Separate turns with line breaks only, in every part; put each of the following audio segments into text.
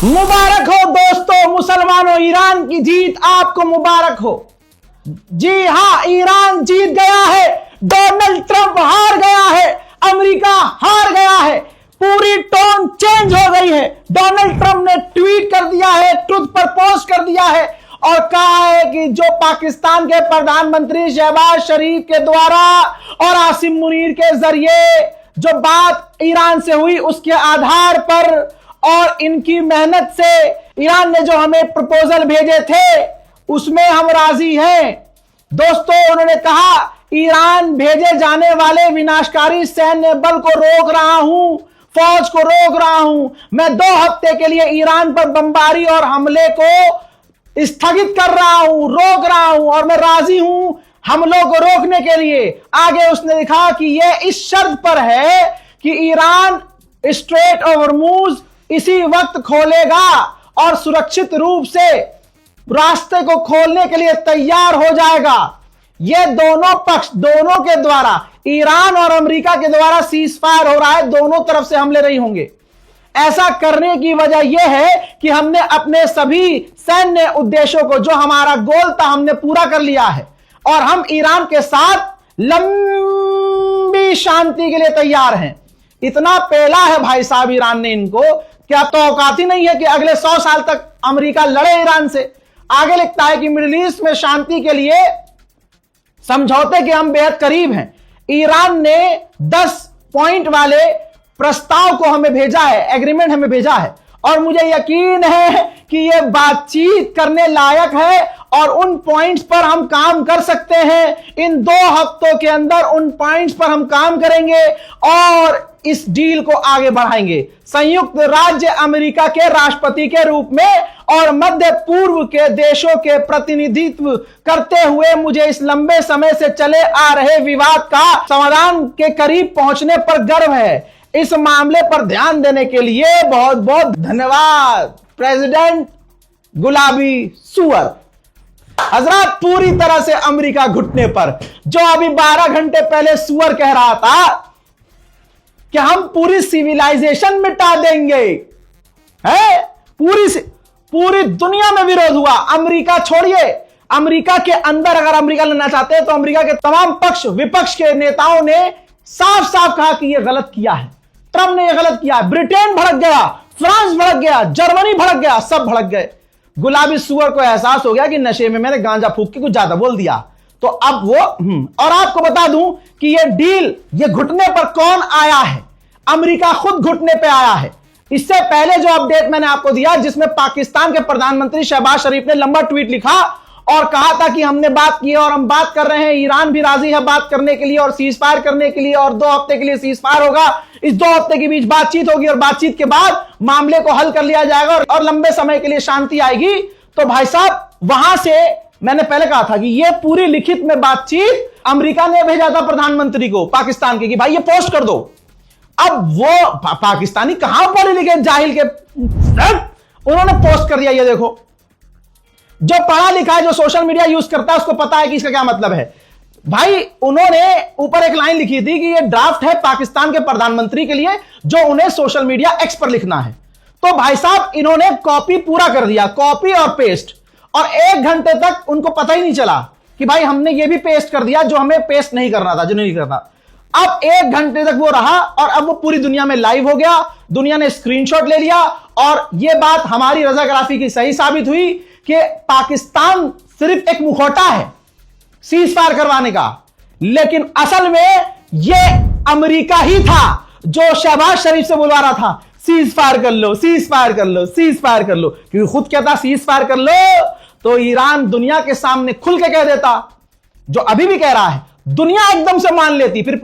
मुबारक हो दोस्तों, मुसलमानों, ईरान की जीत आपको मुबारक हो। जी हां, ईरान जीत गया है, डोनाल्ड ट्रंप हार गया है, अमेरिका हार गया है, पूरी टोन चेंज हो गई है। डोनाल्ड ट्रंप ने ट्वीट कर दिया है, ट्रुथ पर पोस्ट कर दिया है और कहा है कि जो पाकिस्तान के प्रधानमंत्री शहबाज शरीफ के द्वारा और आसिम मुनीर के जरिए जो बात ईरान से हुई उसके आधार पर और इनकी मेहनत से ईरान ने जो हमें प्रपोजल भेजे थे उसमें हम राजी हैं। दोस्तों, उन्होंने कहा ईरान भेजे जाने वाले विनाशकारी सैन्य बल को रोक रहा हूं, फौज को रोक रहा हूं। मैं 2 हफ्ते के लिए ईरान पर बमबारी और हमले को स्थगित कर रहा हूं, रोक रहा हूं और मैं राजी हूं हमलों को रोकने के लिए। आगे उसने लिखा कि यह इस शर्त पर है कि ईरान स्ट्रेट ऑफ हॉर्मुज इसी वक्त खोलेगा और सुरक्षित रूप से रास्ते को खोलने के लिए तैयार हो जाएगा। यह दोनों पक्ष, दोनों के द्वारा, ईरान और अमेरिका के द्वारा सीज फायर हो रहा है, दोनों तरफ से हमले नहीं होंगे। ऐसा करने की वजह यह है कि हमने अपने सभी सैन्य उद्देश्यों को, जो हमारा गोल था, हमने पूरा कर लिया है और हम ईरान के साथ लंबी शांति के लिए तैयार हैं। इतना पेला है भाई साहब ईरान ने इनको, क्या तो औकात ही नहीं है कि अगले 100 साल तक अमेरिका लड़े ईरान से। आगे लिखता है कि मिडिल ईस्ट में शांति के लिए समझौते के हम बेहद करीब हैं। ईरान ने 10 पॉइंट वाले प्रस्ताव को हमें भेजा है, एग्रीमेंट हमें भेजा है और मुझे यकीन है कि यह बातचीत करने लायक है और उन पॉइंट्स पर हम काम कर सकते हैं। इन 2 हफ्तों के अंदर उन पॉइंट्स पर हम काम करेंगे और इस डील को आगे बढ़ाएंगे। संयुक्त राज्य अमेरिका के राष्ट्रपति के रूप में और मध्य पूर्व के देशों के प्रतिनिधित्व करते हुए मुझे इस लंबे समय से चले आ रहे विवाद का समाधान के करीब पहुंचने पर गर्व है। इस मामले पर ध्यान देने के लिए बहुत बहुत धन्यवाद। प्रेसिडेंट गुलाबी सुअर। हजरत, पूरी तरह से अमेरिका घुटने पर। जो अभी 12 घंटे पहले सुअर कह रहा था कि हम पूरी सिविलाइजेशन मिटा देंगे, है, पूरी दुनिया में विरोध हुआ। अमेरिका छोड़िए, अमेरिका के अंदर अगर अमेरिका लेना चाहते हैं तो अमेरिका के तमाम पक्ष विपक्ष के नेताओं ने साफ साफ कहा कि यह गलत किया है, ट्रंप ने यह गलत किया है। ब्रिटेन भड़क गया, फ्रांस भड़क गया, जर्मनी भड़क गया, सब भड़क गए। गुलाबी सुअर को एहसास हो गया कि नशे में मैंने गांजा फूंक के कुछ ज्यादा बोल दिया, तो अब वो और आपको बता दूं कि ये डील, ये घुटने पर कौन आया है? अमेरिका खुद घुटने पे आया है। इससे पहले जो अपडेट मैंने आपको दिया जिसमें पाकिस्तान के प्रधानमंत्री शहबाज शरीफ ने लंबा ट्वीट लिखा और कहा था कि हमने बात की और हम बात कर रहे हैं, ईरान भी राजी है बात करने के लिए और सीज फायर करने के लिए और 2 हफ्ते के लिए सीज फायर होगा। इस 2 हफ्ते के बीच बातचीत होगी और बातचीत के बाद मामले को हल कर लिया जाएगा और लंबे समय के लिए शांति आएगी। तो भाई साहब, वहां से मैंने पहले कहा था कि यह पूरी लिखित में बातचीत अमेरिका ने भेजा था प्रधानमंत्री को पाकिस्तान के कि भाई ये पोस्ट कर दो। अब वो पाकिस्तानी कहां पढ़े लिखे जाहिल के, उन्होंने पोस्ट कर दिया। ये देखो, जो पढ़ा लिखा है, जो सोशल मीडिया यूज करता है, उसको पता है कि इसका क्या मतलब है। भाई, उन्होंने ऊपर एक लाइन लिखी थी कि ये ड्राफ्ट है पाकिस्तान के प्रधानमंत्री के लिए जो उन्हें सोशल मीडिया एक्स पर लिखना है। तो भाई साहब, इन्होंने कॉपी पूरा कर दिया, कॉपी और पेस्ट, और 1 घंटे तक उनको पता ही नहीं चला कि भाई हमने ये भी पेस्ट कर दिया जो हमें पेस्ट नहीं करना था, जो नहीं करना। अब 1 घंटे तक वो रहा और अब वो पूरी दुनिया में लाइव हो गया, दुनिया ने स्क्रीनशॉट ले लिया और ये बात हमारी रजाकाराफी की सही साबित हुई कि पाकिस्तान सिर्फ एक मुखौटा है सीज फायर करवाने का, लेकिन असल में ये अमेरिका ही था जो शहबाज शरीफ से बुलवा रहा था सीज फायर कर लो, सीज फायर कर लो, सीज फायर कर लो, क्योंकि खुद कहता सीज फायर कर लो तो ईरान दुनिया के सामने खुल के कह देता, जो अभी भी कह रहा है। दुनिया एकदम से मान लेती, फिर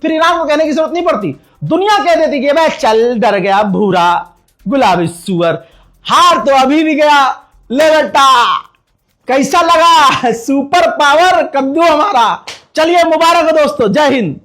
ईरान को कहने की जरूरत नहीं पड़ती, दुनिया कह देती कि भाई चल, डर गया भूरा गुलाबी सुअर, हार तो अभी भी गया। ले बेटा, कैसा लगा सुपर पावर कद्दू हमारा। चलिए, मुबारक हो दोस्तों, जय हिंद।